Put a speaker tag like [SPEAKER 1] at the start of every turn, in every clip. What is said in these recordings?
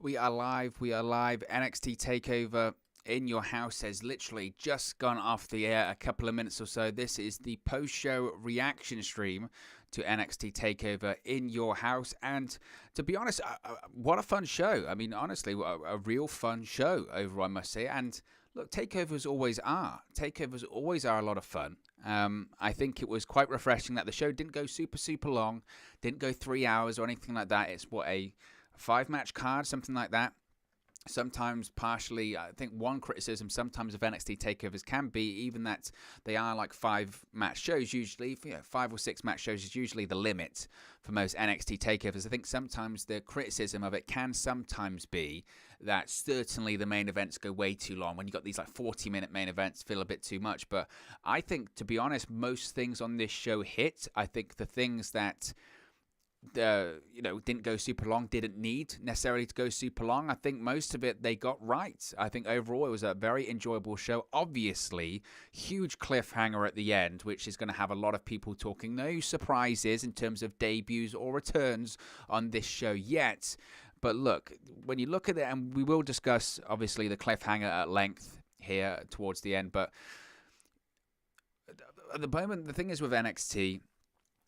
[SPEAKER 1] We are live. We are live. NXT TakeOver in your house has literally just gone off the air a couple of minutes or so. This is the post-show reaction stream to NXT TakeOver in your house. And to be honest, what a fun show. I mean, honestly, a real fun show over, I must say. And look, takeovers always are. Takeovers always are a lot of fun. I think it was quite refreshing that the show didn't go super long, didn't go 3 hours or anything like that. It's a 5-match card, something like that. Sometimes partially, I think one criticism sometimes of NXT takeovers can be even that they are like 5-match shows usually. 5 or 6 match shows is usually the limit for most NXT takeovers. I think sometimes the criticism of it can sometimes be that certainly the main events go way too long. When you got these like 40-minute main events, feel a bit too much. But I think, to be honest, most things on this show hit. I think the things that didn't go super long, didn't need necessarily to go super long. I think most of it they got right. I think overall it was a very enjoyable show. Obviously, huge cliffhanger at the end, which is going to have a lot of people talking. No surprises in terms of debuts or returns on this show yet. But look, when you look at it, and we will discuss obviously the cliffhanger at length here towards the end, but at the moment, the thing is with NXT,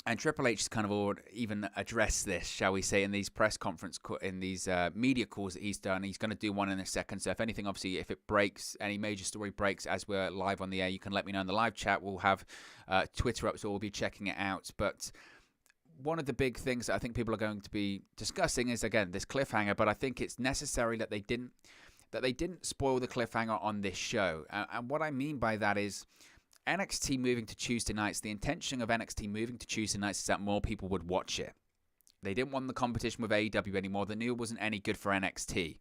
[SPEAKER 1] and Triple H has kind of even addressed this, shall we say, in these press conference, in these media calls that he's done. He's going to do one in a second. So if anything, obviously, if it breaks, any major story breaks as we're live on the air, you can let me know in the live chat. We'll have Twitter up, so we'll be checking it out. But one of the big things that I think people are going to be discussing is, again, this cliffhanger. But I think it's necessary that they didn't spoil the cliffhanger on this show. And what I mean by that is, NXT moving to Tuesday nights, the intention of NXT moving to Tuesday nights is that more people would watch it. They didn't want the competition with AEW anymore. They knew it wasn't any good for NXT.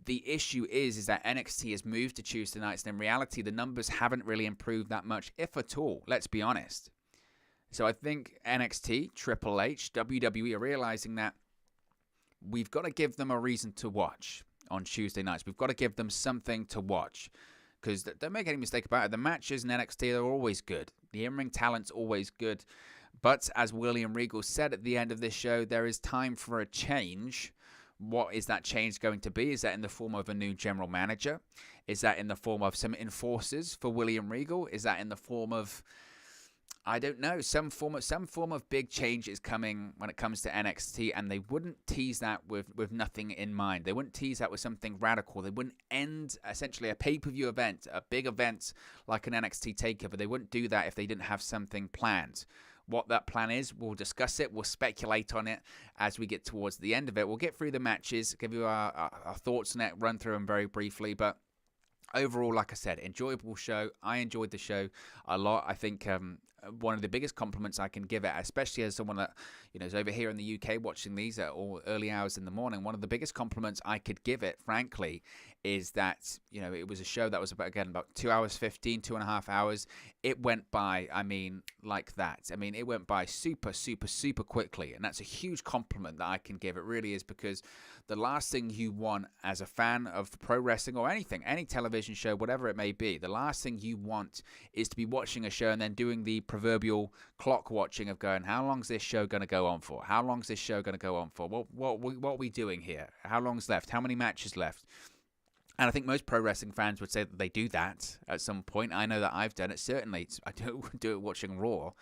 [SPEAKER 1] The issue is that NXT has moved to Tuesday nights, and in reality, the numbers haven't really improved that much, if at all, let's be honest. So I think NXT, Triple H, WWE are realizing that we've got to give them a reason to watch on Tuesday nights. We've got to give them something to watch. Because don't make any mistake about it, the matches in NXT are always good. The in-ring talent's always good. But as William Regal said at the end of this show, there is time for a change. What is that change going to be? Is that in the form of a new general manager? Is that in the form of some enforcers for William Regal? Is that in the form of, I don't know, some form of big change is coming when it comes to NXT, and they wouldn't tease that with nothing in mind. They wouldn't tease that with something radical. They wouldn't end essentially a pay-per-view event, a big event like an NXT TakeOver. They wouldn't do that if they didn't have something planned. What that plan is, we'll discuss it. We'll speculate on it as we get towards the end of it. We'll get through the matches, give you our thoughts on it, run through them very briefly, but overall, like I said, enjoyable show. I enjoyed the show a lot. I think one of the biggest compliments I can give it, especially as someone that is over here in the UK watching these at all early hours in the morning, one of the biggest compliments I could give it, frankly, is that it was a show that was about 2 hours 15, 2.5 hours. It went by, like that. It went by super quickly, and that's a huge compliment that I can give. It really is, because the last thing you want as a fan of pro wrestling or anything, any television show, whatever it may be, the last thing you want is to be watching a show and then doing the proverbial clock watching of going, how long's this show going to go on for? How long's this show going to go on for? What are we doing here? How long's left? How many matches left? And I think most pro wrestling fans would say that they do that at some point. I know that I've done it. Certainly, I don't do it watching Raw.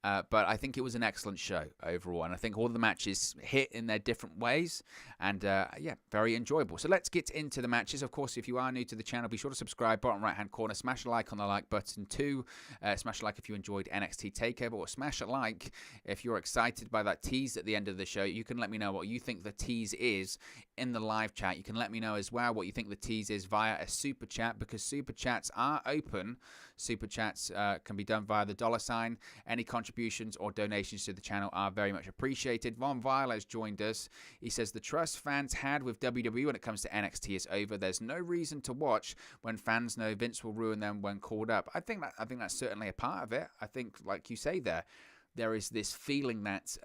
[SPEAKER 1] But I think it was an excellent show overall. And I think all the matches hit in their different ways. And very enjoyable. So let's get into the matches. Of course, if you are new to the channel, be sure to subscribe. Bottom right-hand corner, smash a like on the like button too. Smash a like if you enjoyed NXT TakeOver. Or smash a like if you're excited by that tease at the end of the show. You can let me know what you think the tease is in the live chat. You can let me know as well what you think the tease is via a super chat, because super chats are open. Super chats can be done via the $sign. Any contributions or donations to the channel are very much appreciated. Von Weil has joined us. He says the trust fans had with WWE when it comes to NXT is over. There's no reason to watch when fans know Vince will ruin them when called up. I think that's certainly a part of it. I think, like you say there is this feeling that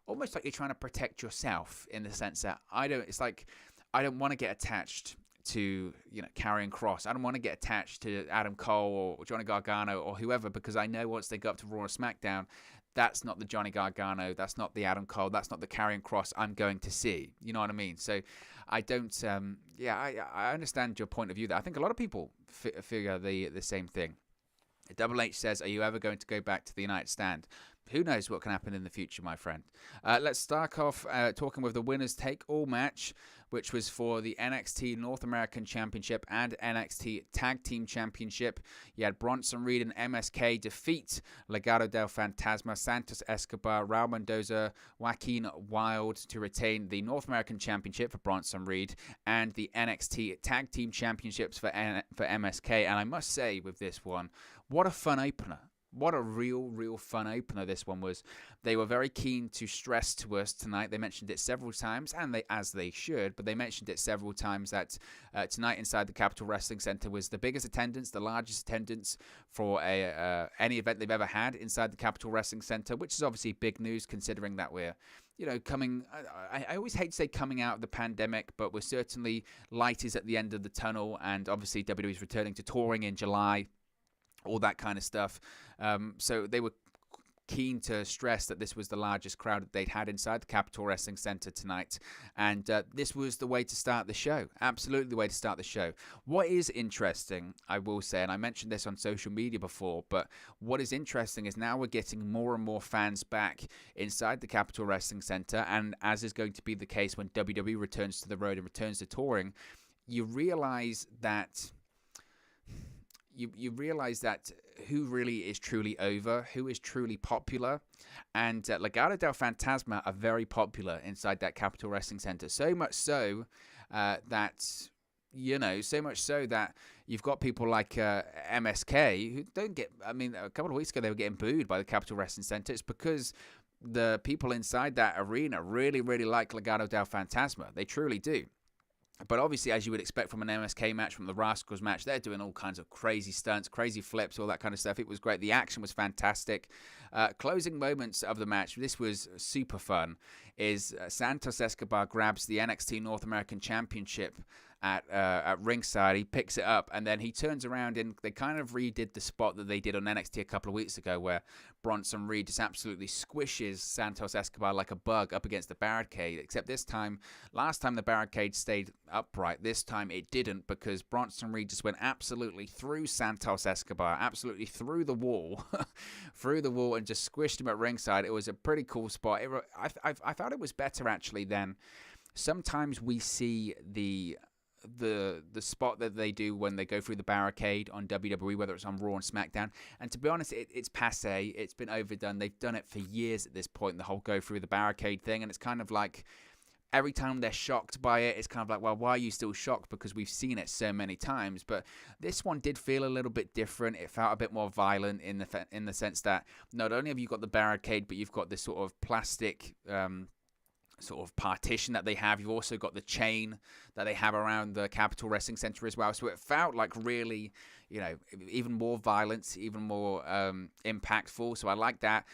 [SPEAKER 1] almost like you're trying to protect yourself, in the sense that I don't want to get attached to Karrion Kross. I don't want to get attached to Adam Cole or Johnny Gargano or whoever, because I know once they go up to Raw or SmackDown, that's not the Johnny Gargano, that's not the Adam Cole, that's not the Karrion Kross I'm going to see. You know what I mean? So I don't, I understand your point of view there. I think a lot of people figure the same thing. Double H says, are you ever going to go back to the United Stand? Who knows what can happen in the future, my friend. Let's start off talking with the winners take all match, which was for the NXT North American Championship and NXT Tag Team Championship. You had Bronson Reed and MSK defeat Legado del Fantasma, Santos Escobar, Raúl Mendoza, Joaquin, Wilde to retain the North American Championship for Bronson Reed and the NXT Tag Team Championships for MSK. And I must say with this one, what a fun opener. What a real fun opener this one was. They were very keen to stress to us tonight. They mentioned it several times, and as they should, but they mentioned it several times that tonight inside the Capitol Wrestling Center was the biggest attendance, the largest attendance for any event they've ever had inside the Capitol Wrestling Center, which is obviously big news considering that we're, coming, I always hate to say coming out of the pandemic, but we're certainly light is at the end of the tunnel, and obviously WWE's returning to touring in July, all that kind of stuff. So they were keen to stress that this was the largest crowd that they'd had inside the Capitol Wrestling Center tonight. And this was the way to start the show. Absolutely the way to start the show. What is interesting, I will say, and I mentioned this on social media before, but what is interesting is now we're getting more and more fans back inside the Capitol Wrestling Center. And as is going to be the case when WWE returns to the road and returns to touring, you realize that who really is truly over, who is truly popular, and Legado del Fantasma are very popular inside that Capitol Wrestling Center. So much so that you've got people like MSK who don't get. I mean, a couple of weeks ago they were getting booed by the Capitol Wrestling Center. It's because the people inside that arena really like Legado del Fantasma. They truly do. But obviously, as you would expect from an MSK match, from the Rascals match, they're doing all kinds of crazy stunts, crazy flips, all that kind of stuff. It was great. The action was fantastic. Closing moments of the match, this was super fun, is Santos Escobar grabs the NXT North American Championship at ringside. He picks it up, and then he turns around, and they kind of redid the spot that they did on NXT a couple of weeks ago, where Bronson Reed just absolutely squishes Santos Escobar like a bug up against the barricade, except last time the barricade stayed upright. This time it didn't, because Bronson Reed just went absolutely through Santos Escobar, absolutely through the wall, and just squished him at ringside. It was a pretty cool spot. I thought it was better, actually, than sometimes we see the spot that they do when they go through the barricade on WWE, whether it's on Raw and SmackDown. And to be honest, it's passé. It's been overdone. They've done it for years at this point, the whole go through the barricade thing. And it's kind of like every time they're shocked by it, it's kind of like, well, why are you still shocked? Because we've seen it so many times. But this one did feel a little bit different. It felt a bit more violent in the sense that not only have you got the barricade, but you've got this sort of plastic sort of partition that they have. You've also got the chain that they have around the Capitol Wrestling Center as well. So it felt like really, even more violence, even more impactful. So I like that.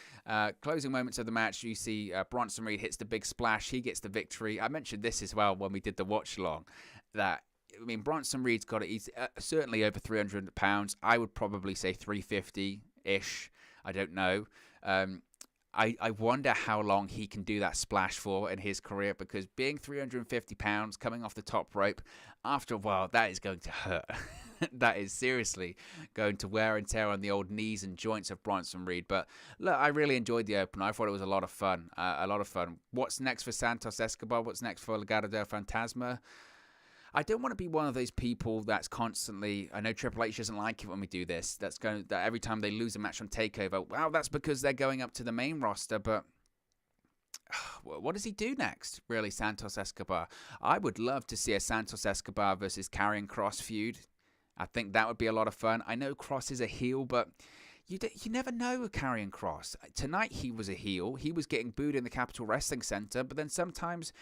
[SPEAKER 1] Closing moments of the match, you see Bronson Reed hits the big splash. He gets the victory. I mentioned this as well when we did the watch along, that Bronson Reed's got it. He's certainly over 300 pounds. I would probably say 350-ish. I don't know. I wonder how long he can do that splash for in his career, because being 350 pounds, coming off the top rope, after a while, that is going to hurt. That is seriously going to wear and tear on the old knees and joints of Bronson Reed. But look, I really enjoyed the opener. I thought it was a lot of fun. What's next for Santos Escobar? What's next for Legado del Fantasma? I don't want to be one of those people that's constantly, I know Triple H doesn't like it when we do this, that every time they lose a match on TakeOver, well, that's because they're going up to the main roster, but what does he do next, really, Santos Escobar? I would love to see a Santos Escobar versus Karrion Kross feud. I think that would be a lot of fun. I know Kross is a heel, but you never know with Karrion Kross. Tonight he was a heel. He was getting booed in the Capitol Wrestling Center, but then sometimes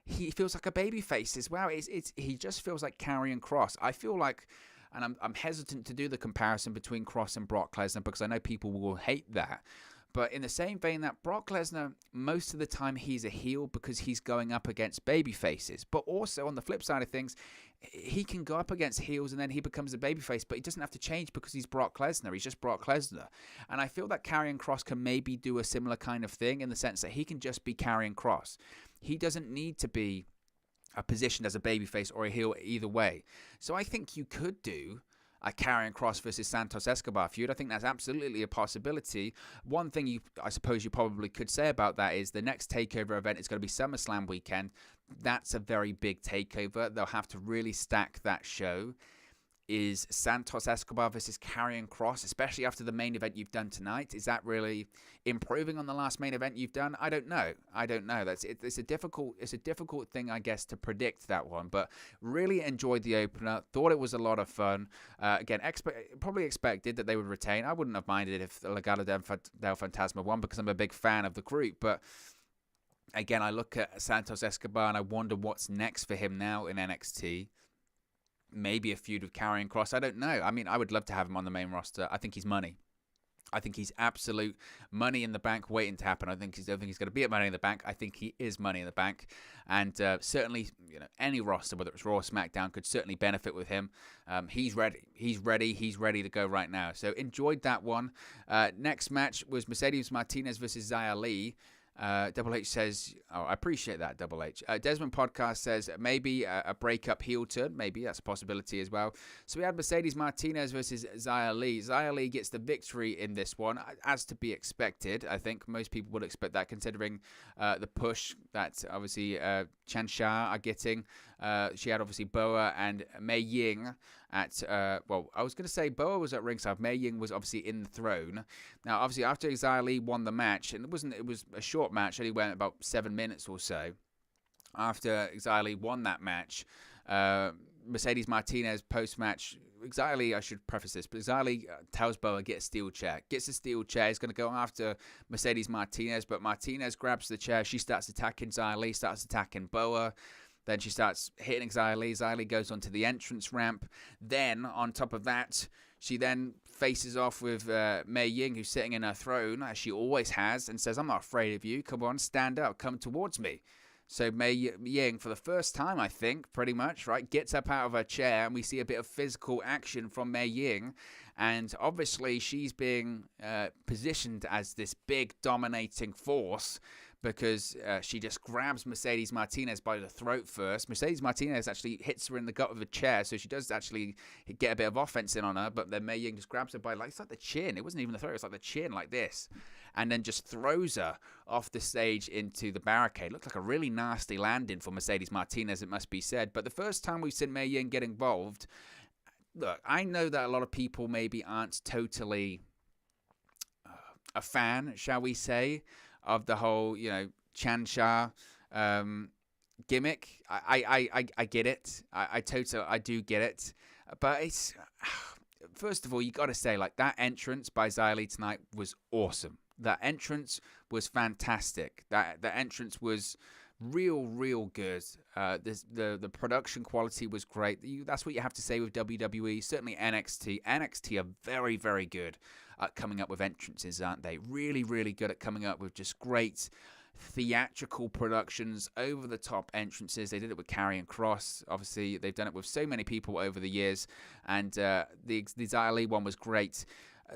[SPEAKER 1] he feels like a babyface as well. He just feels like Karrion Kross. I feel like, and I'm hesitant to do the comparison between Kross and Brock Lesnar because I know people will hate that. But in the same vein that Brock Lesnar, most of the time he's a heel because he's going up against baby faces. But also on the flip side of things, he can go up against heels and then he becomes a babyface, but he doesn't have to change because he's Brock Lesnar. He's just Brock Lesnar. And I feel that Karrion Kross can maybe do a similar kind of thing in the sense that he can just be Karrion Kross. He doesn't need to be positioned as a babyface or a heel either way. So I think you could do a Karrion Kross versus Santos Escobar feud. I think that's absolutely a possibility. One thing I suppose you probably could say about that is the next TakeOver event is going to be SummerSlam weekend. That's a very big takeover. They'll have to really stack that show. Is Santos Escobar versus Karrion Kross, especially after the main event you've done tonight? Is that really improving on the last main event you've done? I don't know. It's a difficult thing, I guess, to predict that one. But really enjoyed the opener. Thought it was a lot of fun. Again, probably expected that they would retain. I wouldn't have minded if the Legado del Fantasma won because I'm a big fan of the group. But again, I look at Santos Escobar and I wonder what's next for him now in NXT. Maybe a feud with Karrion Kross. I don't know. I mean, I would love to have him on the main roster. I think he's money. I think he's absolute money in the bank waiting to happen. I don't think he's going to be at Money in the Bank. I think he is Money in the Bank. And certainly, any roster, whether it's Raw or SmackDown, could certainly benefit with him. He's ready. He's ready to go right now. So enjoyed that one. Next match was Mercedes Martinez versus Xia Li. Double H says, I appreciate that, Double H. Desmond Podcast says, maybe a breakup heel turn. Maybe that's a possibility as well. So we had Mercedes Martinez versus Xia Li. Xia Li gets the victory in this one, as to be expected. I think most people would expect that, considering the push that obviously Chansha are getting. She had obviously Boa and Mei Ying at, I was going to say Boa was at ringside. Mei Ying was obviously in the throne. Now, obviously, after Xia Li won the match, and it was a short match, it only went about 7 minutes or so. After Xia Li won that match, Mercedes Martinez post-match, Xia Li, I should preface this, but Xia Li tells Boa, get a steel chair. Gets a steel chair. He's going to go after Mercedes Martinez, but Martinez grabs the chair. She starts attacking Xia Li, starts attacking Boa. Then she starts hitting Xia Li. Xia Li goes onto the entrance ramp. Then, on top of that, she then faces off with Mei Ying, who's sitting in her throne, as she always has, and says, I'm not afraid of you. Come on, stand up. Come towards me. So Mei Ying, for the first time, I think, pretty much, right, gets up out of her chair, and we see a bit of physical action from Mei Ying. And obviously, she's being positioned as this big, dominating force, because she just grabs Mercedes Martinez by the throat first. Mercedes Martinez actually hits her in the gut of the chair, so she does actually get a bit of offense in on her, but then Mei Ying just grabs her by, it's like the chin. It wasn't even the throat, it's like the chin, like this. And then just throws her off the stage into the barricade. Looked like a really nasty landing for Mercedes Martinez, it must be said. But the first time we've seen Mei Ying get involved, look, I know that a lot of people maybe aren't totally a fan, shall we say, of the whole, Chansha gimmick. I get it. I do get it. But it's, first of all, you got to say, that entrance by Xia Li tonight was awesome. That entrance was fantastic. That entrance was real good. The production quality was great. That's what you have to say with WWE. Certainly NXT. NXT are very, very good at coming up with entrances, aren't they? Really, really good at coming up with just great theatrical productions, over-the-top entrances. They did it with Karrion Kross. Obviously, they've done it with so many people over the years. And the Xia Li one was great.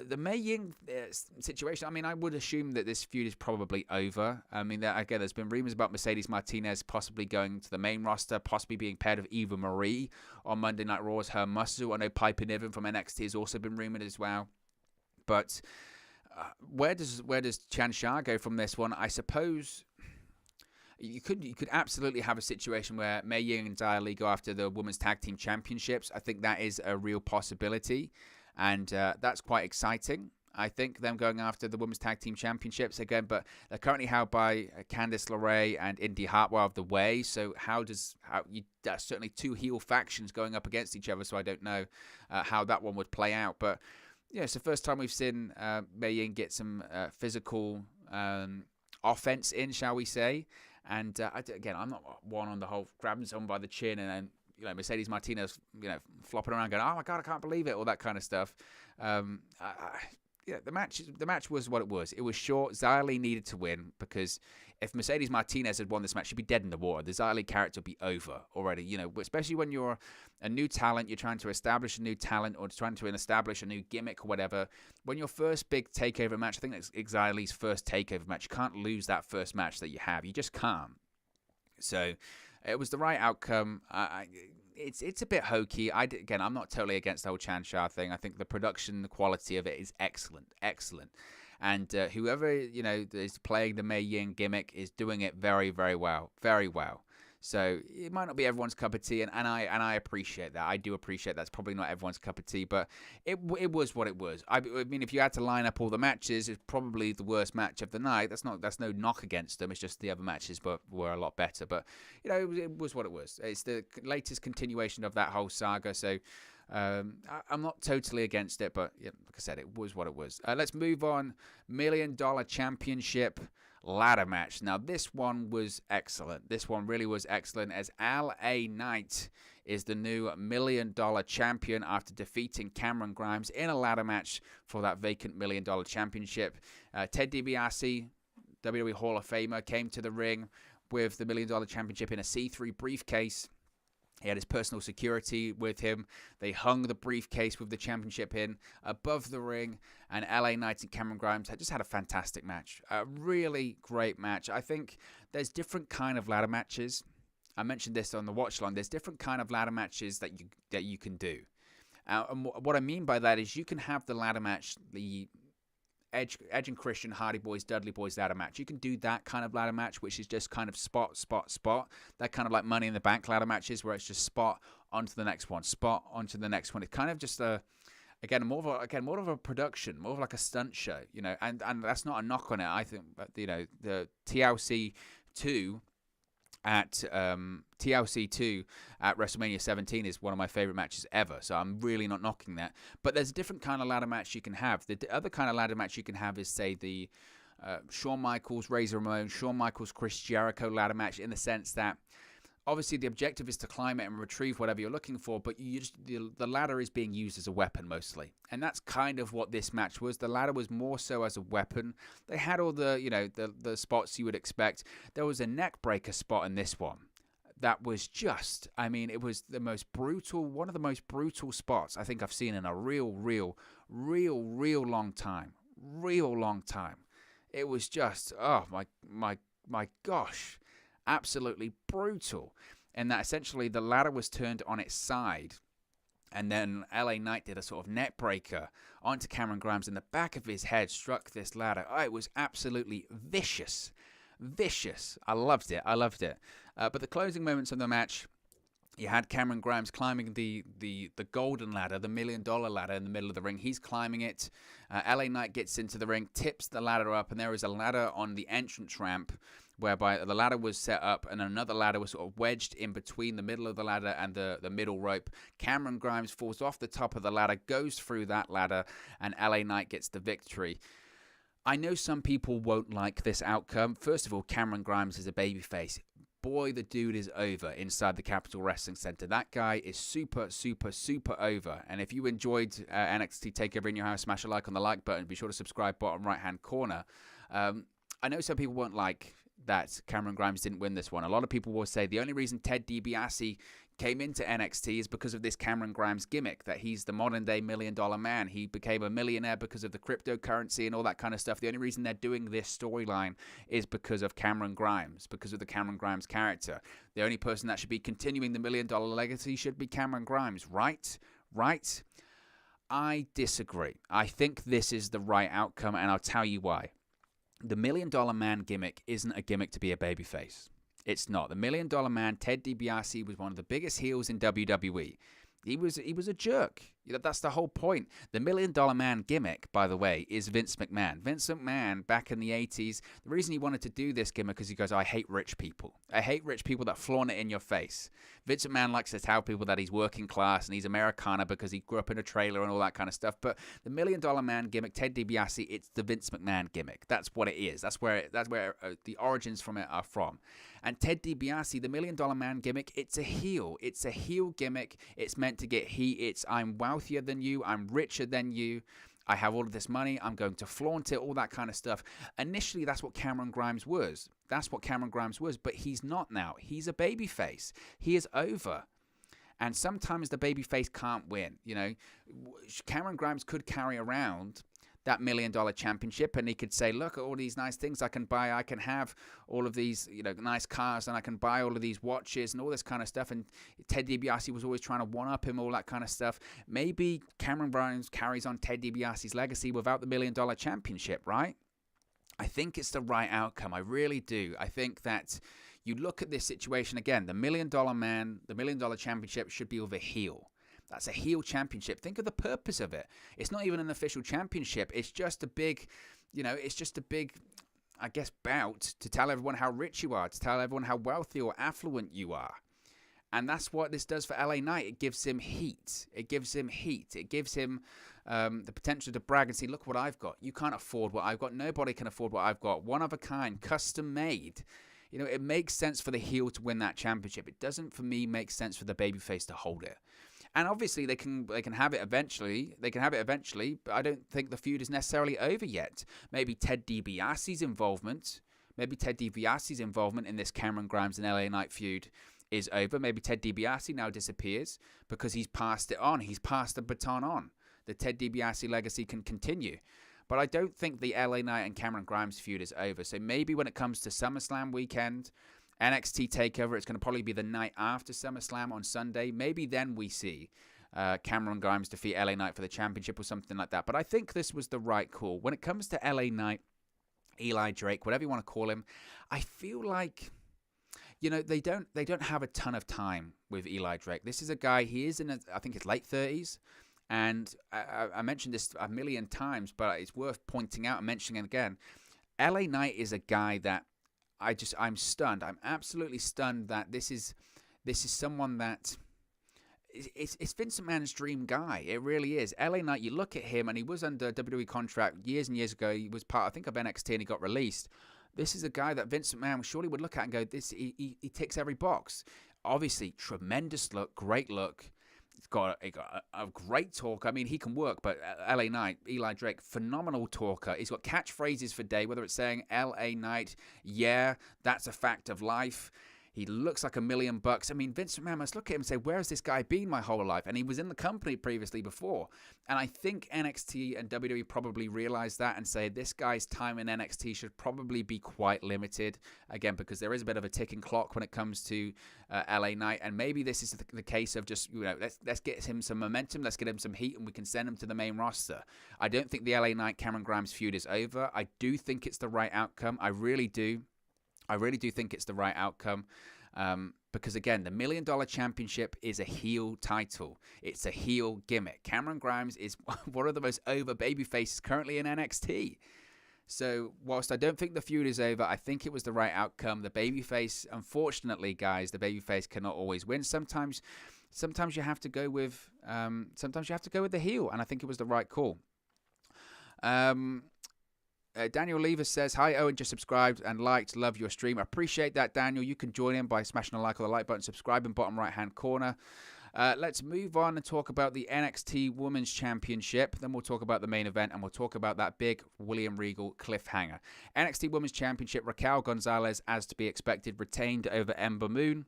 [SPEAKER 1] The Mei Ying situation, I would assume that this feud is probably over. Again, there's been rumors about Mercedes Martinez possibly going to the main roster, possibly being paired with Eva Marie on Monday Night Raw as her muscle. I know Piper Niven from NXT has also been rumored as well. But where does Chansha go from this one? I suppose you could absolutely have a situation where Mei Ying and Xia Li go after the Women's Tag Team Championships. I think that is a real possibility. And that's quite exciting. I think them going after the Women's Tag Team Championships again, but they're currently held by Candice LeRae and Indy Hartwell of The Way. So that's certainly two heel factions going up against each other. So I don't know how that one would play out. But it's the first time we've seen Mei Ying get some physical offense in, shall we say? And again, I'm not one on the whole grabbing someone by the chin and then, Mercedes Martinez, flopping around going, oh my God, I can't believe it, all that kind of stuff. the match was what it was. It was short. Xia Li needed to win because if Mercedes Martinez had won this match, she'd be dead in the water. The Xia Li character would be over already. You know, especially when you're a new talent, you're trying to establish a new talent or trying to establish a new gimmick or whatever. When your first big takeover match, I think that's Xia Li's first takeover match. You can't lose that first match that you have. You just can't. So it was the right outcome. It's a bit hokey. Again, I'm not totally against the whole Chan Shah thing. I think the production, the quality of it is excellent. And whoever, you know, is playing the Mei Ying gimmick is doing it very, very well. Very well. So it might not be everyone's cup of tea, and I appreciate that. I do appreciate that's probably not everyone's cup of tea, but it was what it was. I mean, if you had to line up all the matches, it's probably the worst match of the night. That's no knock against them. It's just the other matches were a lot better. But you know, it was what it was. It's the latest continuation of that whole saga. So I'm not totally against it, but yeah, like I said, it was what it was. Let's move on. $1 Million Championship ladder match. Now, this one was excellent. This one really was excellent, as LA Knight is the new $1 Million champion after defeating Cameron Grimes in a ladder match for that vacant $1 Million championship. Ted DiBiase, WWE Hall of Famer, came to the ring with the $1 Million championship in a C3 briefcase. He had his personal security with him. They hung the briefcase with the championship in above the ring. And LA Knight and Cameron Grimes just had a fantastic match. A really great match. I think there's different kind of ladder matches. I mentioned this on the watch line. There's different kind of ladder matches that you can do. And what I mean by that is you can have the ladder match, the Edge and Christian, Hardy Boys, Dudley Boys ladder match. You can do that kind of ladder match, which is just kind of spot. That kind of like Money in the Bank ladder matches, where it's just spot onto the next one, spot onto the next one. It's kind of just more of a production, more of like a stunt show, you know. And that's not a knock on it. I think, you know, the TLC 2 at WrestleMania 17 is one of my favorite matches ever, so I'm really not knocking that. But there's a different kind of ladder match you can have. The other kind of ladder match you can have is, say, the Shawn Michaels, Razor Ramon, Shawn Michaels, Chris Jericho ladder match, in the sense that obviously the objective is to climb it and retrieve whatever you're looking for, but the ladder is being used as a weapon mostly. And that's kind of what this match was. The ladder was more so as a weapon. They had all the, you know, the spots you would expect. There was a neck breaker spot in this one. That was just, I mean, it was one of the most brutal spots I think I've seen in a real long time. It was just, oh my gosh, absolutely brutal. And that essentially the ladder was turned on its side, and then LA Knight did a sort of neck breaker onto Cameron Grimes, in the back of his head struck this ladder. Oh, it was absolutely vicious. I loved it. But the closing moments of the match, you had Cameron Grimes climbing the golden ladder, the $1 Million ladder in the middle of the ring. He's climbing it. LA Knight gets into the ring, tips the ladder up, and there is a ladder on the entrance ramp, whereby the ladder was set up and another ladder was sort of wedged in between the middle of the ladder and the middle rope. Cameron Grimes falls off the top of the ladder, goes through that ladder, and LA Knight gets the victory. I know some people won't like this outcome. First of all, Cameron Grimes is a babyface. Boy, the dude is over inside the Capitol Wrestling Center. That guy is super over. And if you enjoyed NXT TakeOver in your house, smash a like on the like button. Be sure to subscribe, bottom right-hand corner. I know some people won't like that Cameron Grimes didn't win this one. A lot of people will say the only reason Ted DiBiase came into NXT is because of this Cameron Grimes gimmick, that he's the modern-day $1 Million man. He became a millionaire because of the cryptocurrency and all that kind of stuff. The only reason they're doing this storyline is because of Cameron Grimes, because of the Cameron Grimes character. The only person that should be continuing the $1 Million legacy should be Cameron Grimes, right? I disagree. I think this is the right outcome, and I'll tell you why. The $1 Million man gimmick isn't a gimmick to be a babyface. It's not. The $1 Million man, Ted DiBiase, was one of the biggest heels in WWE. He was a jerk. That's the whole point. The $1 Million man gimmick, by the way, is Vince McMahon. Vince McMahon, back in the 80s, the reason he wanted to do this gimmick is he goes, I hate rich people. I hate rich people that flaunt it in your face. Vince McMahon likes to tell people that he's working class and he's Americana because he grew up in a trailer and all that kind of stuff. But the $1 Million man gimmick, Ted DiBiase, it's the Vince McMahon gimmick. That's what it is. That's where the origins from it are from. And Ted DiBiase, the $1 Million man gimmick, it's a heel. It's a heel gimmick. It's meant to get heat. It's I'm wealthier than you. I'm richer than you. I have all of this money. I'm going to flaunt it, all that kind of stuff. Initially, that's what Cameron Grimes was. But he's not now. He's a babyface. He is over. And sometimes the babyface can't win. You know, Cameron Grimes could carry around that $1 million championship, and he could say, look at all these nice things I can buy. I can have all of these, you know, nice cars, and I can buy all of these watches and all this kind of stuff. And Ted DiBiase was always trying to one-up him, all that kind of stuff. Maybe Cameron Grimes carries on Ted DiBiase's legacy without the $1 million championship, right? I think it's the right outcome. I really do. I think that you look at this situation again, the $1 million man, the $1 million championship should be with a heel. That's a heel championship. Think of the purpose of it. It's not even an official championship. It's just a big, you know, I guess, bout to tell everyone how rich you are, to tell everyone how wealthy or affluent you are. And that's what this does for LA Knight. It gives him heat. It gives him the potential to brag and say, look what I've got. You can't afford what I've got. Nobody can afford what I've got. One of a kind, custom made. You know, it makes sense for the heel to win that championship. It doesn't, for me, make sense for the babyface to hold it. And obviously they can have it eventually. But I don't think the feud is necessarily over yet. Maybe Ted DiBiase's involvement in this Cameron Grimes and LA Knight feud is over. Maybe Ted DiBiase now disappears because he's passed it on. He's passed the baton on. The Ted DiBiase legacy can continue. But I don't think the LA Knight and Cameron Grimes feud is over. So maybe when it comes to SummerSlam weekend, NXT TakeOver, it's going to probably be the night after SummerSlam on Sunday. Maybe then we see Cameron Grimes defeat LA Knight for the championship or something like that. But I think this was the right call. When it comes to LA Knight, Eli Drake, whatever you want to call him, I feel like, you know, they don't have a ton of time with Eli Drake. This is a guy, he is in, I think, his late 30s. And I mentioned this a million times, but it's worth pointing out and mentioning again. LA Knight is a guy that I'm stunned. I'm absolutely stunned that this is someone that it's Vince McMahon's dream guy. It really is. LA Knight, you look at him, and he was under WWE contract years and years ago. He was part, I think, of NXT, and he got released. This is a guy that Vince McMahon surely would look at and go, he ticks every box. Obviously, tremendous look, great look. He's got a great talk. I mean, he can work, but LA Knight, Eli Drake, phenomenal talker. He's got catchphrases for day, whether it's saying LA Knight, yeah, that's a fact of life. He looks like $1 million. I mean, Vince McMahon must look at him and say, where has this guy been my whole life? And he was in the company previously before. And I think NXT and WWE probably realized that and say this guy's time in NXT should probably be quite limited. Again, because there is a bit of a ticking clock when it comes to LA Knight. And maybe this is the case of just, you know, let's get him some momentum. Let's get him some heat and we can send him to the main roster. I don't think the LA Knight Cameron Grimes feud is over. I do think it's the right outcome. I really do. I really do think it's the right outcome because, again, the $1 million championship is a heel title. It's a heel gimmick. Cameron Grimes is one of the most over babyfaces currently in NXT. So whilst I don't think the feud is over, I think it was the right outcome. The babyface, unfortunately, guys, the babyface cannot always win. Sometimes you have to go with the heel, and I think it was the right call. Daniel Lever says, hi, Owen, just subscribed and liked. Love your stream. I appreciate that, Daniel. You can join in by smashing a like on the like button, subscribe in bottom right-hand corner. Let's move on and talk about the NXT Women's Championship. Then we'll talk about the main event, and we'll talk about that big William Regal cliffhanger. NXT Women's Championship, Raquel González, as to be expected, retained over Ember Moon.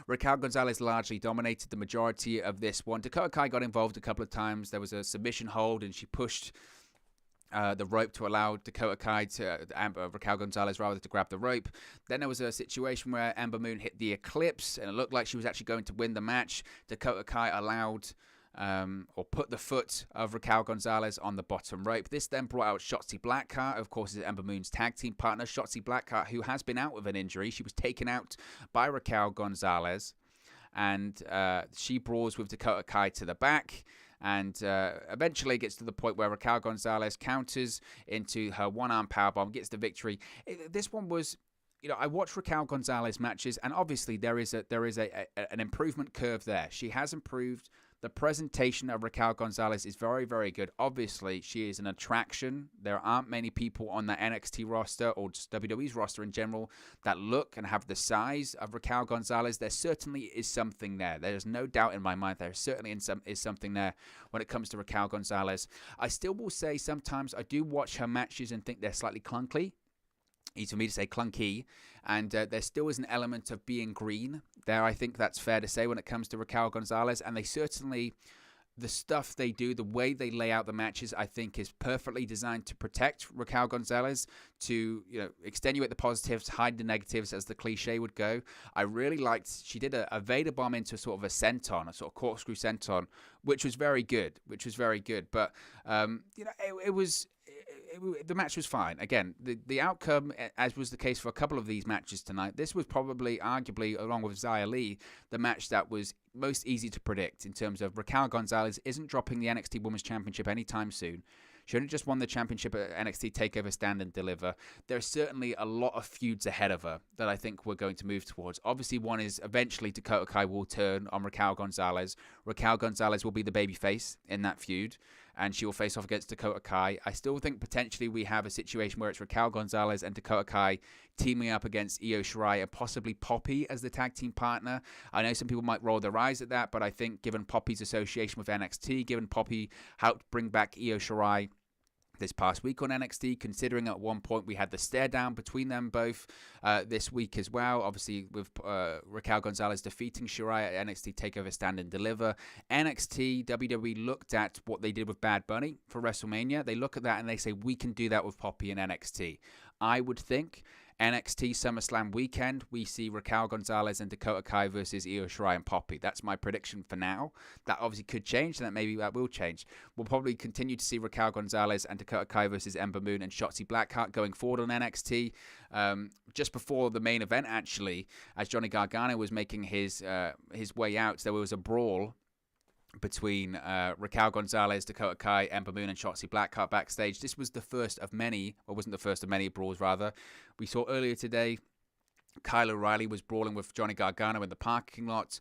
[SPEAKER 1] Raquel González largely dominated the majority of this one. Dakota Kai got involved a couple of times. There was a submission hold, and she pushed the rope to allow Dakota Kai Raquel González rather to grab the rope. Then there was a situation where Ember Moon hit the Eclipse and it looked like she was actually going to win the match. Dakota Kai allowed or put the foot of Raquel González on the bottom rope. This then brought out Shotzi Blackheart, of course, is Ember Moon's tag team partner. Shotzi Blackheart, who has been out with an injury. She was taken out by Raquel González, and she brawls with Dakota Kai to the back. And eventually gets to the point where Raquel González counters into her one-arm powerbomb, gets the victory. This one was, you know, I watch Raquel González matches, and obviously there is an improvement curve there. She has improved The presentation of Raquel González is very, very good. Obviously, she is an attraction. There aren't many people on the NXT roster or just WWE's roster in general that look and have the size of Raquel González. There certainly is something there. There's no doubt in my mind there certainly is something there when it comes to Raquel González. I still will say sometimes I do watch her matches and think they're slightly clunky. Easy for me to say clunky, and there still is an element of being green there. I think that's fair to say when it comes to Raquel González, and they certainly, the stuff they do, the way they lay out the matches, I think is perfectly designed to protect Raquel González, to extenuate the positives, hide the negatives, as the cliche would go. I really liked, she did a Vader bomb into sort of a senton, a sort of corkscrew senton, which was very good, but the match was fine. Again, the outcome, as was the case for a couple of these matches tonight, this was probably, arguably, along with Xia Li, the match that was most easy to predict in terms of Raquel González isn't dropping the NXT Women's Championship anytime soon. She only just won the championship at NXT TakeOver Stand and Deliver. There's certainly a lot of feuds ahead of her that I think we're going to move towards. Obviously, one is eventually Dakota Kai will turn on Raquel González. Raquel González will be the babyface in that feud, and she will face off against Dakota Kai. I still think potentially we have a situation where it's Raquel González and Dakota Kai teaming up against Io Shirai and possibly Poppy as the tag team partner. I know some people might roll their eyes at that, but I think given Poppy's association with NXT, given Poppy helped bring back Io Shirai this past week on NXT, considering at one point we had the stare down between them both this week as well, obviously with Raquel González defeating Shirai at NXT TakeOver Stand and Deliver. NXT, WWE looked at what they did with Bad Bunny for WrestleMania. They look at that and they say, we can do that with Poppy and NXT. I would think NXT SummerSlam weekend, we see Raquel González and Dakota Kai versus Io Shirai and Poppy. That's my prediction for now. That obviously could change, and that maybe that will change. We'll probably continue to see Raquel González and Dakota Kai versus Ember Moon and Shotzi Blackheart going forward on NXT. Just before the main event, actually, as Johnny Gargano was making his way out, there was a brawl between Raquel González, Dakota Kai, Ember Moon, and Shotzi Blackheart backstage. This was the first of many, or wasn't the first of many brawls, rather. We saw earlier today Kyle O'Reilly was brawling with Johnny Gargano in the parking lot.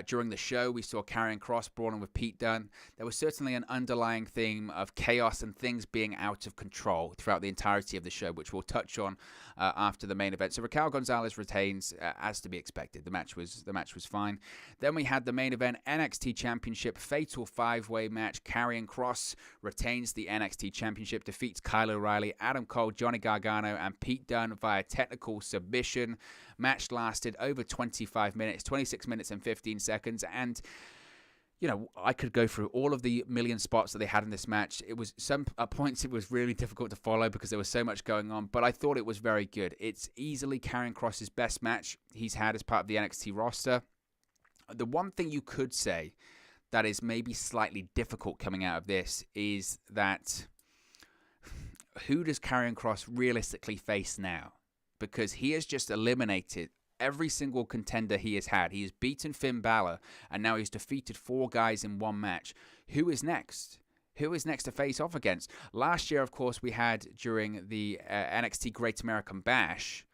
[SPEAKER 1] During the show, we saw Karrion Kross brawling with Pete Dunne. There was certainly an underlying theme of chaos and things being out of control throughout the entirety of the show, which we'll touch on after the main event. So Raquel González retains, as to be expected. The match was fine. Then we had the main event, NXT Championship Fatal 5-Way match. Karrion Kross retains the NXT Championship, defeats Kyle O'Reilly, Adam Cole, Johnny Gargano, and Pete Dunne via technical submission. Match lasted over 25 minutes, 26 minutes and 15 seconds, and I could go through all of the million spots that they had in this match. It was at points it was really difficult to follow because there was so much going on, but I thought it was very good. It's easily Karrion Kross's best match he's had as part of the NXT roster. The one thing you could say that is maybe slightly difficult coming out of this is that who does Karrion Kross realistically face now? Because he has just eliminated every single contender he has had. He has beaten Finn Balor, and now he's defeated 4 guys in one match. Who is next? Who is next to face off against? Last year, of course, we had during the NXT Great American Bash,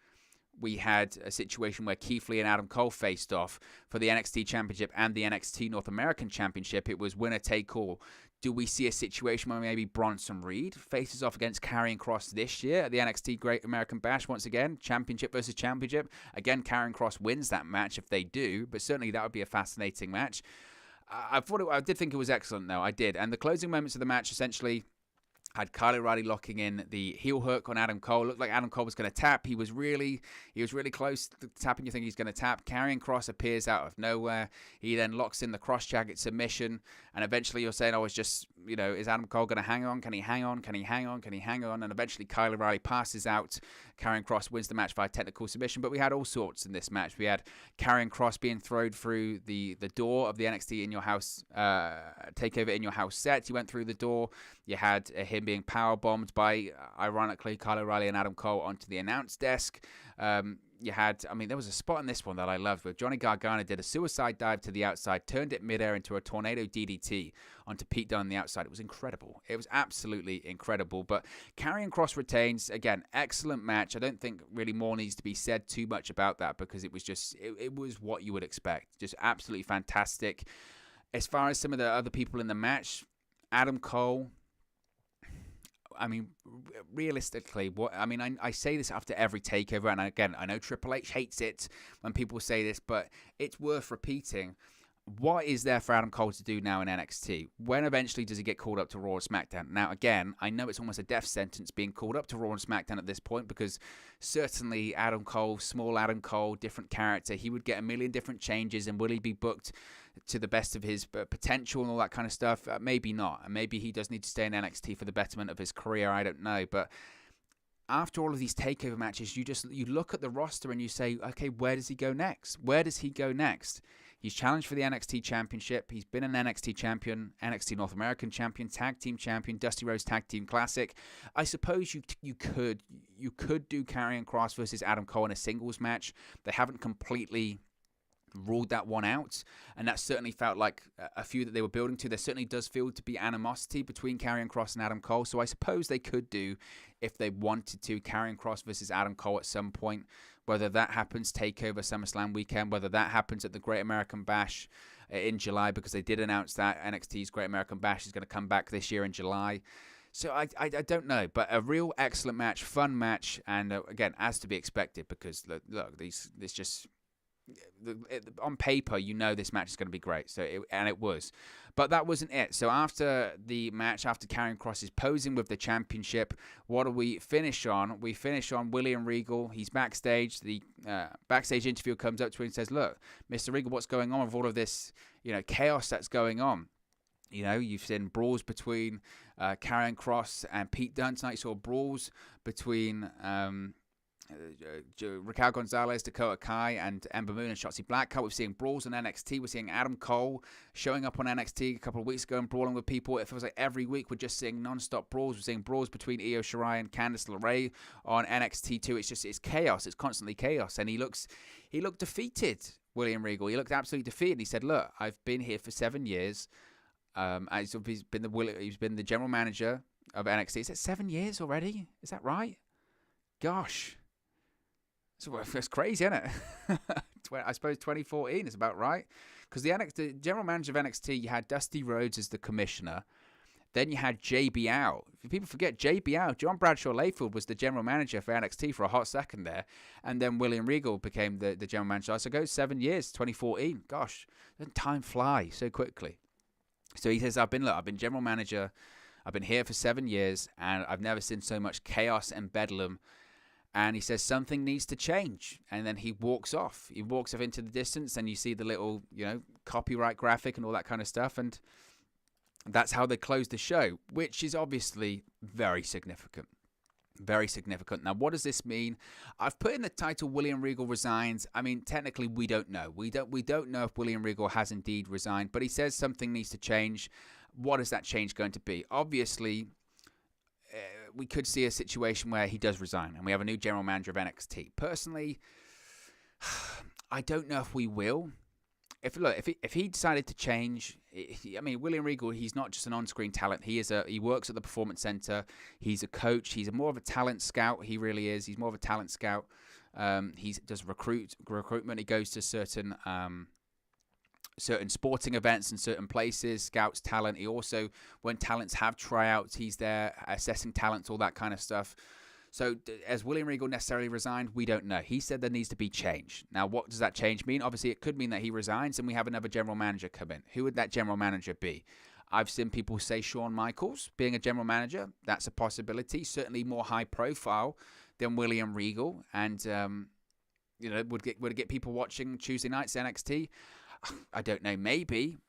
[SPEAKER 1] we had a situation where Keith Lee and Adam Cole faced off for the NXT Championship and the NXT North American Championship. It was winner take all. Do we see a situation where maybe Bronson Reed faces off against Karrion Kross this year at the NXT Great American Bash once again? Championship versus championship. Again, Karrion Kross wins that match if they do, but certainly that would be a fascinating match. I did think it was excellent, though. I did. And the closing moments of the match essentially had Kyle O'Reilly locking in the heel hook on Adam Cole. Looked like Adam Cole was going to tap. He was really close to tapping. You think he's going to tap. Karrion Kross appears out of nowhere. He then locks in the cross-jacket submission. And eventually you're saying, it's just, is Adam Cole going to hang on? Can he hang on? Can he hang on? Can he hang on? And eventually Kyle O'Reilly passes out. Karrion Kross wins the match via technical submission. But we had all sorts in this match. We had Karrion Kross being thrown through the door of the NXT In Your House TakeOver In Your House set. He went through the door. You had him being powerbombed by, ironically, Kyle O'Reilly and Adam Cole onto the announce desk. There was a spot in this one that I loved where Johnny Gargano did a suicide dive to the outside, turned it midair into a tornado DDT onto Pete Dunne on the outside. It was incredible. It was absolutely incredible. But Karrion Kross retains. Again, excellent match. I don't think really more needs to be said too much about that because it was just, it was what you would expect. Just absolutely fantastic. As far as some of the other people in the match, Adam Cole, I mean, realistically, I say this after every takeover, and again, I know Triple H hates it when people say this, but it's worth repeating. What is there for Adam Cole to do now in NXT? When eventually does he get called up to Raw and SmackDown? Now, again, I know it's almost a death sentence being called up to Raw and SmackDown at this point, because certainly Adam Cole, small Adam Cole, different character, he would get a million different changes, and will he be booked to the best of his potential and all that kind of stuff? Maybe not. And maybe he does need to stay in NXT for the betterment of his career. I don't know. But after all of these takeover matches, you look at the roster and you say, okay, where does he go next? Where does he go next? He's challenged for the NXT Championship. He's been an NXT Champion, NXT North American Champion, Tag Team Champion, Dusty Rhodes Tag Team Classic. I suppose you could do Karrion Kross versus Adam Cole in a singles match. They haven't completely ruled that one out, and that certainly felt like a few that they were building to. There certainly does feel to be animosity between Karrion Kross and Adam Cole, so I suppose they could do, if they wanted to, Karrion Kross versus Adam Cole at some point. Whether that happens TakeOver SummerSlam weekend, whether that happens at the Great American Bash in July, because they did announce that NXT's Great American Bash is going to come back this year in July. So I don't know, but a real excellent match, fun match, and again, as to be expected, because look, this just, on paper, you know this match is going to be great. So it was. But that wasn't it. So after the match, after Karrion Kross is posing with the championship, what do we finish on? We finish on William Regal. He's backstage. The backstage interviewer comes up to him and says, look, Mr. Regal, what's going on with all of this, chaos that's going on? You've seen brawls between Karrion Kross and Pete Dunne tonight. You saw brawls between Raquel González, Dakota Kai, and Ember Moon and Shotzi Blackheart. We're seeing brawls on NXT. We're seeing Adam Cole showing up on NXT a couple of weeks ago and brawling with people. It feels like every week we're just seeing non-stop brawls. We're seeing brawls between Io Shirai and Candice LeRae on NXT too. It's chaos. It's constantly chaos. And he looked defeated, William Regal. He looked absolutely defeated. He said, look, I've been here for 7 years. He's been the general manager of NXT. Is it 7 years already? Is that right? Gosh. So it's crazy, isn't it? I suppose 2014 is about right. Because the general manager of NXT, you had Dusty Rhodes as the commissioner. Then you had JB out. If people forget, JB out, John Bradshaw Layfield was the general manager for NXT for a hot second there. And then William Regal became the general manager. So it goes 7 years, 2014. Gosh, doesn't time fly so quickly? So he says, I've been general manager. I've been here for 7 years, and I've never seen so much chaos and bedlam. And he says something needs to change. And then he walks off. He walks off into the distance, and you see the little, copyright graphic and all that kind of stuff. And that's how they close the show, which is obviously very significant. Very significant. Now, what does this mean? I've put in the title William Regal resigns. I mean, technically, we don't know. We don't know if William Regal has indeed resigned, but he says something needs to change. What is that change going to be? Obviously, we could see a situation where he does resign and we have a new general manager of NXT. Personally, I don't know if we will. If he decided to change, William Regal, he's not just an on-screen talent. He works at the Performance Center. He's a coach. He's more of a talent scout. He really is. He's more of a talent scout. He does recruitment. He goes to certain sporting events and certain places, scouts talent. He also, when talents have tryouts, he's there assessing talents, all that kind of stuff. So has William Regal necessarily resigned? We don't know. He said there needs to be change. Now, what does that change mean? Obviously, it could mean that he resigns and we have another general manager come in. Who would that general manager be? I've seen people say Shawn Michaels being a general manager. That's a possibility. Certainly more high profile than William Regal, and would get people watching Tuesday nights NXT. I don't know. Maybe.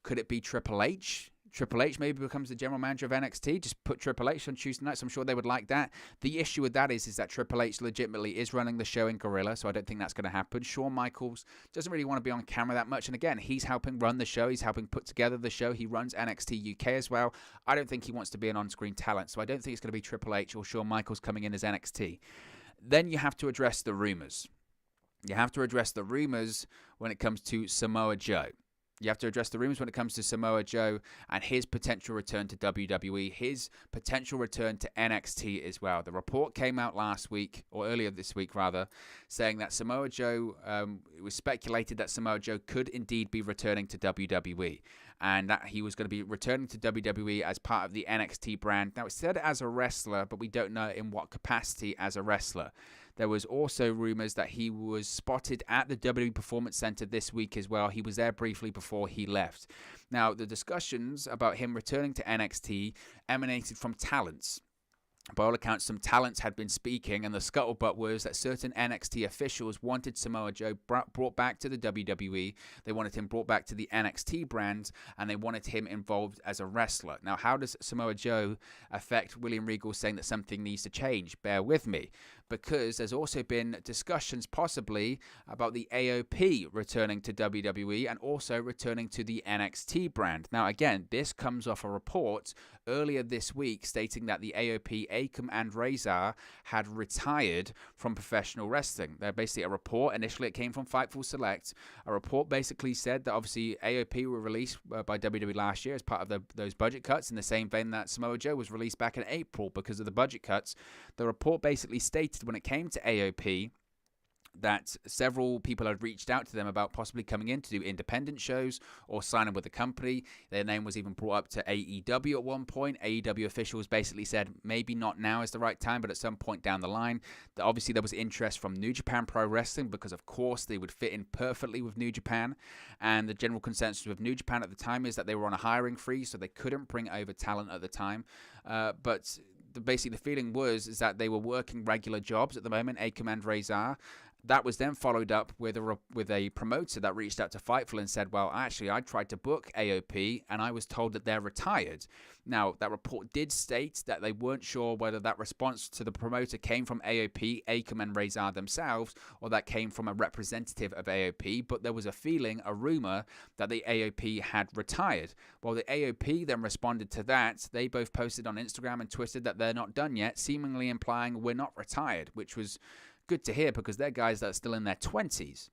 [SPEAKER 1] Could it be Triple H? Triple H maybe becomes the general manager of NXT. Just put Triple H on Tuesday nights. I'm sure they would like that. The issue with that is that Triple H legitimately is running the show in Gorilla, so I don't think that's going to happen. Shawn Michaels doesn't really want to be on camera that much. And again, he's helping run the show. He's helping put together the show. He runs NXT UK as well. I don't think he wants to be an on-screen talent, so I don't think it's going to be Triple H or Shawn Michaels coming in as NXT. Then you have to address the rumors. You have to address the rumors when it comes to Samoa Joe. You have to address the rumors when it comes to Samoa Joe and his potential return to WWE, his potential return to NXT as well. The report came out last week, or earlier this week rather, saying that Samoa Joe, it was speculated that Samoa Joe could indeed be returning to WWE, and that he was going to be returning to WWE as part of the NXT brand. Now, it said as a wrestler, but we don't know in what capacity as a wrestler. There was also rumors that he was spotted at the WWE Performance Center this week as well. He was there briefly before he left. Now, the discussions about him returning to NXT emanated from talents. By all accounts, some talents had been speaking, and the scuttlebutt was that certain NXT officials wanted Samoa Joe brought back to the WWE. They wanted him brought back to the NXT brand, and they wanted him involved as a wrestler. Now, how does Samoa Joe affect William Regal saying that something needs to change? Bear with me, because there's also been discussions possibly about the AOP returning to WWE and also returning to the NXT brand. Now, again, this comes off a report earlier this week stating that the AOP, Akam and Razor, had retired from professional wrestling. They're basically a report. Initially, it came from Fightful Select. A report basically said that obviously AOP were released by WWE last year as part of those budget cuts, in the same vein that Samoa Joe was released back in April because of the budget cuts. The report basically stated when it came to AOP that several people had reached out to them about possibly coming in to do independent shows or signing with the company. Their name was even brought up to AEW at one point. AEW officials basically said maybe not now is the right time, but at some point down the line. Obviously, there was interest from New Japan Pro Wrestling because, of course, they would fit in perfectly with New Japan. And the general consensus with New Japan at the time is that they were on a hiring freeze, so they couldn't bring over talent at the time. But basically, the feeling is that they were working regular jobs at the moment, Akam and Razor. That was then followed up with a promoter that reached out to Fightful and said, well, actually, I tried to book AOP and I was told that they're retired. Now, that report did state that they weren't sure whether that response to the promoter came from AOP, Akam and Razor themselves, or that came from a representative of AOP, but there was a feeling, a rumor, that the AOP had retired. Well, the AOP then responded to that. They both posted on Instagram and Twitter that they're not done yet, seemingly implying we're not retired, which was good to hear because they're guys that are still in their 20s.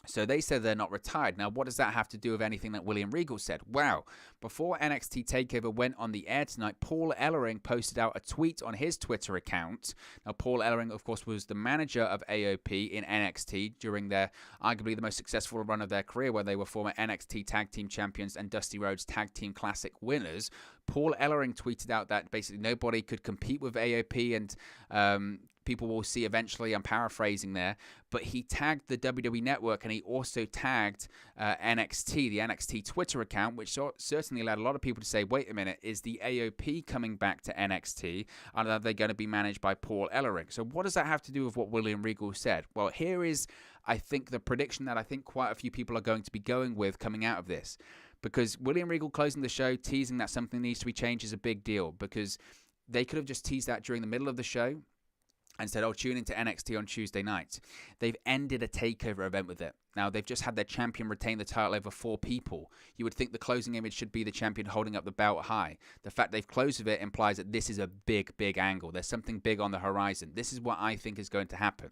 [SPEAKER 1] So they said they're not retired. Now, what does that have to do with anything that William Regal said? Wow. Before NXT TakeOver went on the air tonight, Paul Ellering posted out a tweet on his Twitter account. Now, Paul Ellering, of course, was the manager of AOP in NXT during their arguably the most successful run of their career, where they were former NXT Tag Team Champions and Dusty Rhodes Tag Team Classic winners. Paul Ellering tweeted out that basically nobody could compete with AOP, and people will see eventually, I'm paraphrasing there, but he tagged the WWE Network and he also tagged NXT, the NXT Twitter account, which certainly allowed a lot of people to say, wait a minute, is the AOP coming back to NXT? And are they going to be managed by Paul Ellering? So what does that have to do with what William Regal said? Well, here is, I think, the prediction that I think quite a few people are going to be going with coming out of this. Because William Regal closing the show, teasing that something needs to be changed is a big deal, because they could have just teased that during the middle of the show and said, oh, tune into NXT on Tuesday night. They've ended a takeover event with it. Now, they've just had their champion retain the title over 4 people. You would think the closing image should be the champion holding up the belt high. The fact they've closed with it implies that this is a big, big angle. There's something big on the horizon. This is what I think is going to happen.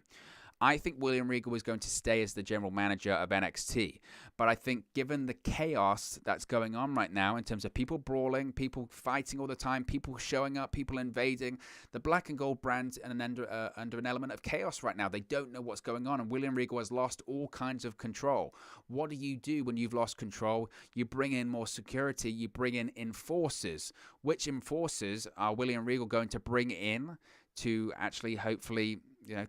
[SPEAKER 1] I think William Regal is going to stay as the general manager of NXT. But I think given the chaos that's going on right now in terms of people brawling, people fighting all the time, people showing up, people invading, the black and gold brand and under an element of chaos right now. They don't know what's going on, and William Regal has lost all kinds of control. What do you do when you've lost control? You bring in more security. You bring in enforcers. Which enforcers are William Regal going to bring in to actually hopefully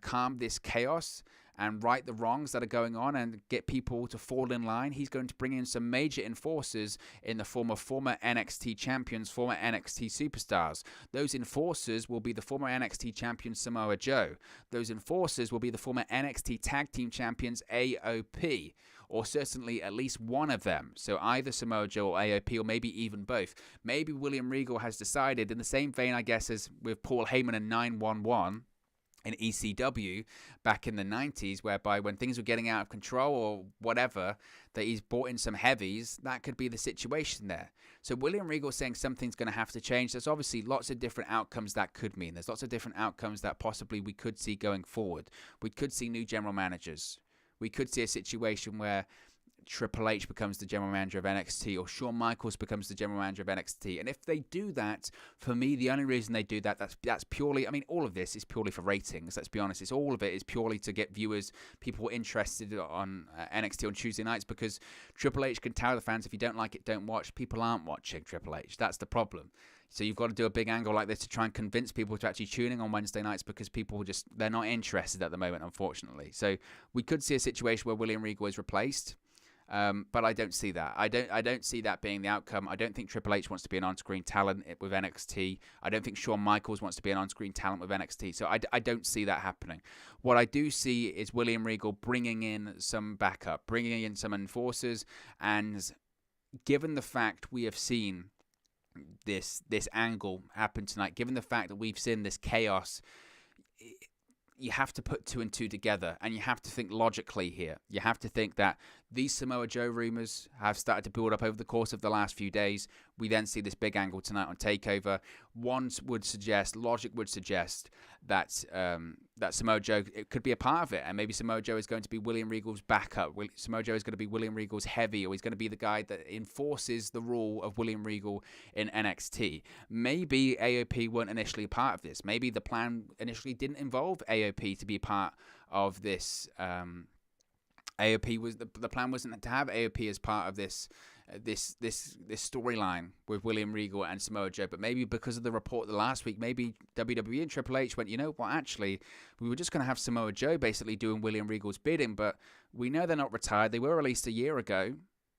[SPEAKER 1] calm this chaos and right the wrongs that are going on and get people to fall in line? He's going to bring in some major enforcers in the form of former NXT champions, former NXT superstars. Those enforcers will be the former NXT champion Samoa Joe. Those enforcers will be the former NXT tag team champions AOP, or certainly at least one of them. So either Samoa Joe or AOP, or maybe even both. Maybe William Regal has decided, in the same vein, I guess, as with Paul Heyman and 911, in ECW back in the 90s, whereby when things were getting out of control or whatever, that he's brought in some heavies. That could be the situation there. So William Regal saying something's going to have to change. There's obviously lots of different outcomes that could mean. There's lots of different outcomes that possibly we could see going forward. We could see new general managers. We could see a situation where Triple H becomes the general manager of NXT or Shawn Michaels becomes the general manager of NXT. And if they do that, for me, the only reason they do that, that's purely, I mean, all of this is purely for ratings. Let's be honest. All of it is purely to get viewers, people interested on NXT on Tuesday nights, because Triple H can tell the fans, if you don't like it, don't watch. People aren't watching Triple H. That's the problem. So you've got to do a big angle like this to try and convince people to actually tune in on Wednesday nights, because people they're not interested at the moment, unfortunately. So we could see a situation where William Regal is replaced. But I don't see that. I don't see that being the outcome. I don't think Triple H wants to be an on-screen talent with NXT. I don't think Shawn Michaels wants to be an on-screen talent with NXT. So I don't see that happening. What I do see is William Regal bringing in some backup, bringing in some enforcers, and given the fact we have seen this angle happen tonight, given the fact that we've seen this chaos, you have to put 2 and 2 together, and you have to think logically here. You have to think that these Samoa Joe rumors have started to build up over the course of the last few days. We then see this big angle tonight on TakeOver. Logic would suggest that that Samoa Joe, it could be a part of it, and maybe Samoa Joe is going to be William Regal's backup. Samoa Joe is going to be William Regal's heavy, or he's going to be the guy that enforces the rule of William Regal in NXT. Maybe AOP weren't initially a part of this. Maybe the plan initially didn't involve AOP to be part of this. AOP was the plan wasn't to have AOP as part of this storyline with William Regal and Samoa Joe, but maybe because of the report the last week, maybe WWE and Triple H went, you know what, actually, we were just going to have Samoa Joe basically doing William Regal's bidding, but we know they're not retired. They were released a year ago.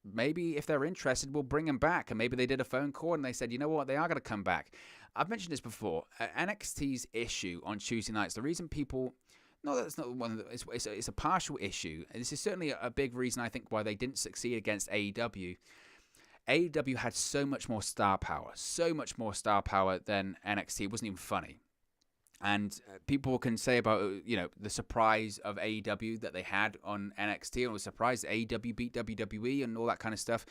[SPEAKER 1] Maybe if they're interested, we'll bring them back. And maybe they did a phone call and they said, you know what, they are going to come back. I've mentioned this before. NXT's issue on Tuesday nights, the reason people... No, that's not one. It's a partial issue. And this is certainly a big reason, I think, why they didn't succeed against AEW. AEW had so much more star power than NXT. It wasn't even funny. And people can say about, the surprise of AEW that they had on NXT, and was surprised that AEW beat WWE and all that kind of stuff.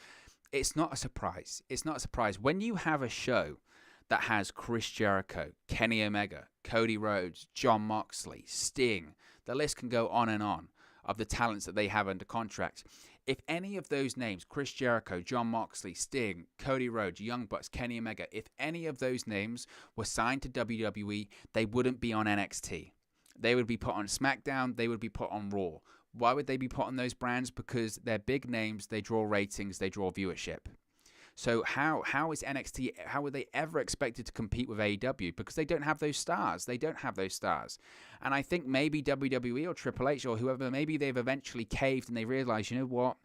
[SPEAKER 1] It's not a surprise. It's not a surprise. When you have a show that has Chris Jericho, Kenny Omega, Cody Rhodes, Jon Moxley, Sting, the list can go on and on of the talents that they have under contract. If any of those names, Chris Jericho, Jon Moxley, Sting, Cody Rhodes, Young Bucks, Kenny Omega, if any of those names were signed to WWE, they wouldn't be on NXT. They would be put on SmackDown, they would be put on Raw. Why would they be put on those brands? Because they're big names, they draw ratings, they draw viewership. So how is NXT, how were they ever expected to compete with AEW? Because they don't have those stars. And I think maybe WWE or Triple H or whoever, maybe they've eventually caved and they realize, you know what?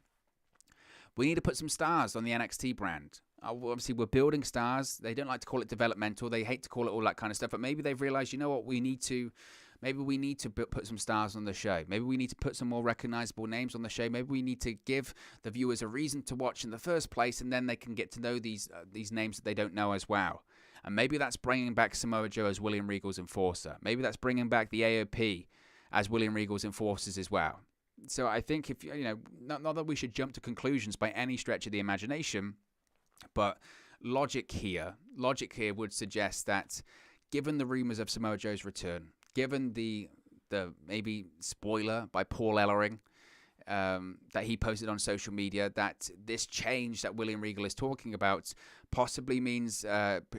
[SPEAKER 1] We need to put some stars on the NXT brand. Obviously, we're building stars. They don't like to call it developmental. They hate to call it all that kind of stuff. But maybe they've realized, you know what? Maybe we need to put some stars on the show. Maybe we need to put some more recognizable names on the show. Maybe we need to give the viewers a reason to watch in the first place, and then they can get to know these names that they don't know as well. And maybe that's bringing back Samoa Joe as William Regal's enforcer. Maybe that's bringing back the AOP as William Regal's enforcers as well. So I think not that we should jump to conclusions by any stretch of the imagination, but logic here would suggest that given the rumors of Samoa Joe's return, given the maybe spoiler by Paul Ellering that he posted on social media, that this change that William Regal is talking about possibly means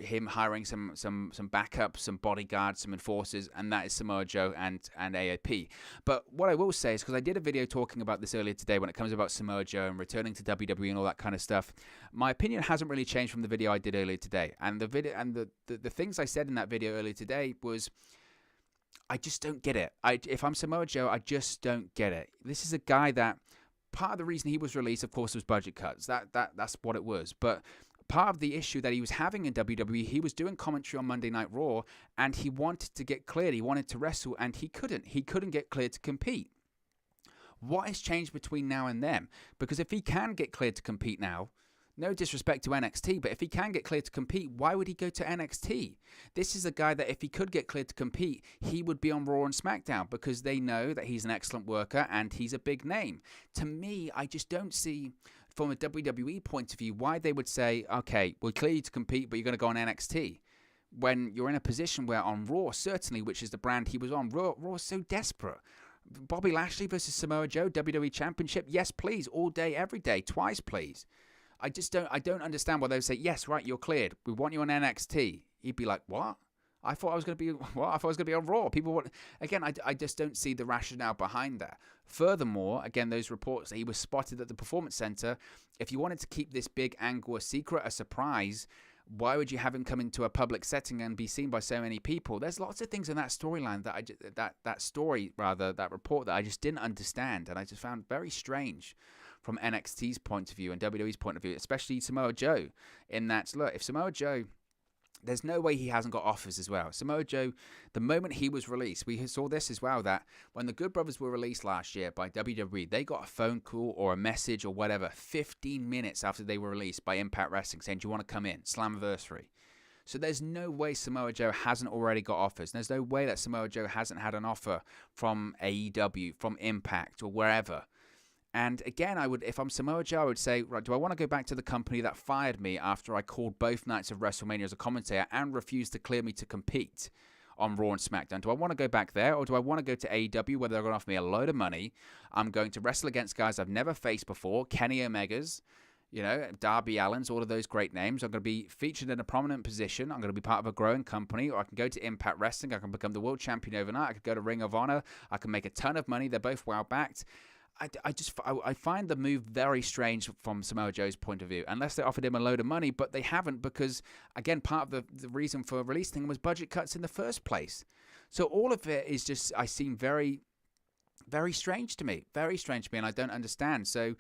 [SPEAKER 1] him hiring some backup, some bodyguards, some enforcers, and that is Samoa Joe and AOP. But what I will say is, because I did a video talking about this earlier today when it comes about Samoa Joe and returning to WWE and all that kind of stuff, my opinion hasn't really changed from the video I did earlier today. And the things I said in that video earlier today was, I just don't get it. If I'm Samoa Joe, I just don't get it. This is a guy that part of the reason he was released, of course, was budget cuts. That's what it was. But part of the issue that he was having in WWE, he was doing commentary on Monday Night Raw, and he wanted to get cleared. He wanted to wrestle, and he couldn't. He couldn't get cleared to compete. What has changed between now and then? Because if he can get cleared to compete now, no disrespect to NXT, but if he can get cleared to compete, why would he go to NXT? This is a guy that if he could get cleared to compete, he would be on Raw and SmackDown because they know that he's an excellent worker and he's a big name. To me, I just don't see, from a WWE point of view, why they would say, okay, we'll clear you to compete, but you're going to go on NXT. When you're in a position where on Raw, certainly, which is the brand he was on, Raw is so desperate. Bobby Lashley versus Samoa Joe, WWE Championship. Yes, please. All day, every day. Twice, please. I don't understand why they would say, yes, right, you're cleared. We want you on NXT. He'd be like, what? I thought I was going to be on Raw. I just don't see the rationale behind that. Furthermore, again, those reports that he was spotted at the Performance Center. If you wanted to keep this big angle a secret, a surprise, why would you have him come into a public setting and be seen by so many people? There's lots of things in that storyline that report that I just didn't understand, and I just found very strange from NXT's point of view and WWE's point of view, especially Samoa Joe. In that, look, if Samoa Joe, there's no way he hasn't got offers as well. Samoa Joe, the moment he was released, we saw this as well, that when the Good Brothers were released last year by WWE, they got a phone call or a message or whatever 15 minutes after they were released by Impact Wrestling saying, do you want to come in? Slammiversary. So there's no way Samoa Joe hasn't already got offers. There's no way that Samoa Joe hasn't had an offer from AEW, from Impact, or wherever. And again, if I'm Samoa Joe, I would say, right, do I want to go back to the company that fired me after I called both nights of WrestleMania as a commentator and refused to clear me to compete on Raw and SmackDown? Do I want to go back there, or do I want to go to AEW where they're going to offer me a load of money? I'm going to wrestle against guys I've never faced before, Kenny Omegas, Darby Allins, all of those great names. I'm going to be featured in a prominent position. I'm going to be part of a growing company, or I can go to Impact Wrestling. I can become the world champion overnight. I could go to Ring of Honor. I can make a ton of money. They're both well-backed. I find the move very strange from Samoa Joe's point of view, unless they offered him a load of money, but they haven't because, again, part of the reason for releasing him was budget cuts in the first place. So all of it is just, I seem very, very strange to me, and I don't understand. So,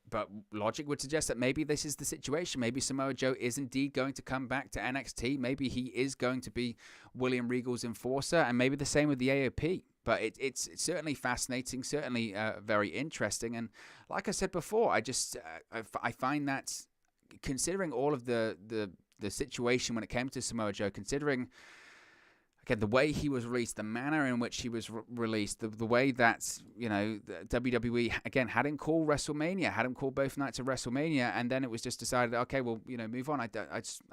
[SPEAKER 1] but logic would suggest that maybe this is the situation. Maybe Samoa Joe is indeed going to come back to NXT. Maybe he is going to be William Regal's enforcer, and maybe the same with the AOP. But it's certainly fascinating, certainly very interesting. And like I said before, I find that considering all of the situation when it came to Samoa Joe, considering, again, the way he was released, the manner in which he was released, the way that, the WWE, again, had him call WrestleMania, had him call both nights of WrestleMania, and then it was just decided, okay, well, move on. I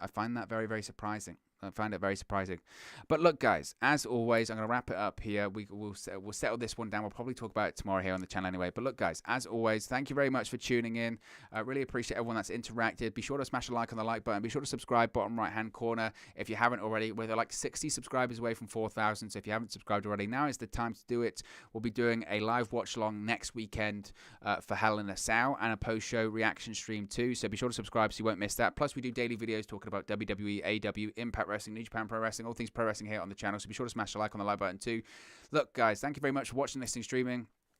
[SPEAKER 1] find that very, very surprising. I find it very surprising. But look, guys, as always, I'm going to wrap it up here. We'll settle this one down. We'll probably talk about it tomorrow here on the channel anyway. But look, guys, as always, thank you very much for tuning in. I really appreciate everyone that's interacted. Be sure to smash a like on the like button. Be sure to subscribe, bottom right-hand corner, if you haven't already. We're like 60 subscribers away from 4,000. So if you haven't subscribed already, now is the time to do it. We'll be doing a live watch-along next weekend for Hell in a Cell and a post-show reaction stream too. So be sure to subscribe so you won't miss that. Plus, we do daily videos talking about WWE, AEW, Impact Wrestling, New Japan Pro Wrestling, all things pro wrestling here on the channel. So be sure to smash the like on the like button too. Look, guys, thank you very much for watching, listening, streaming.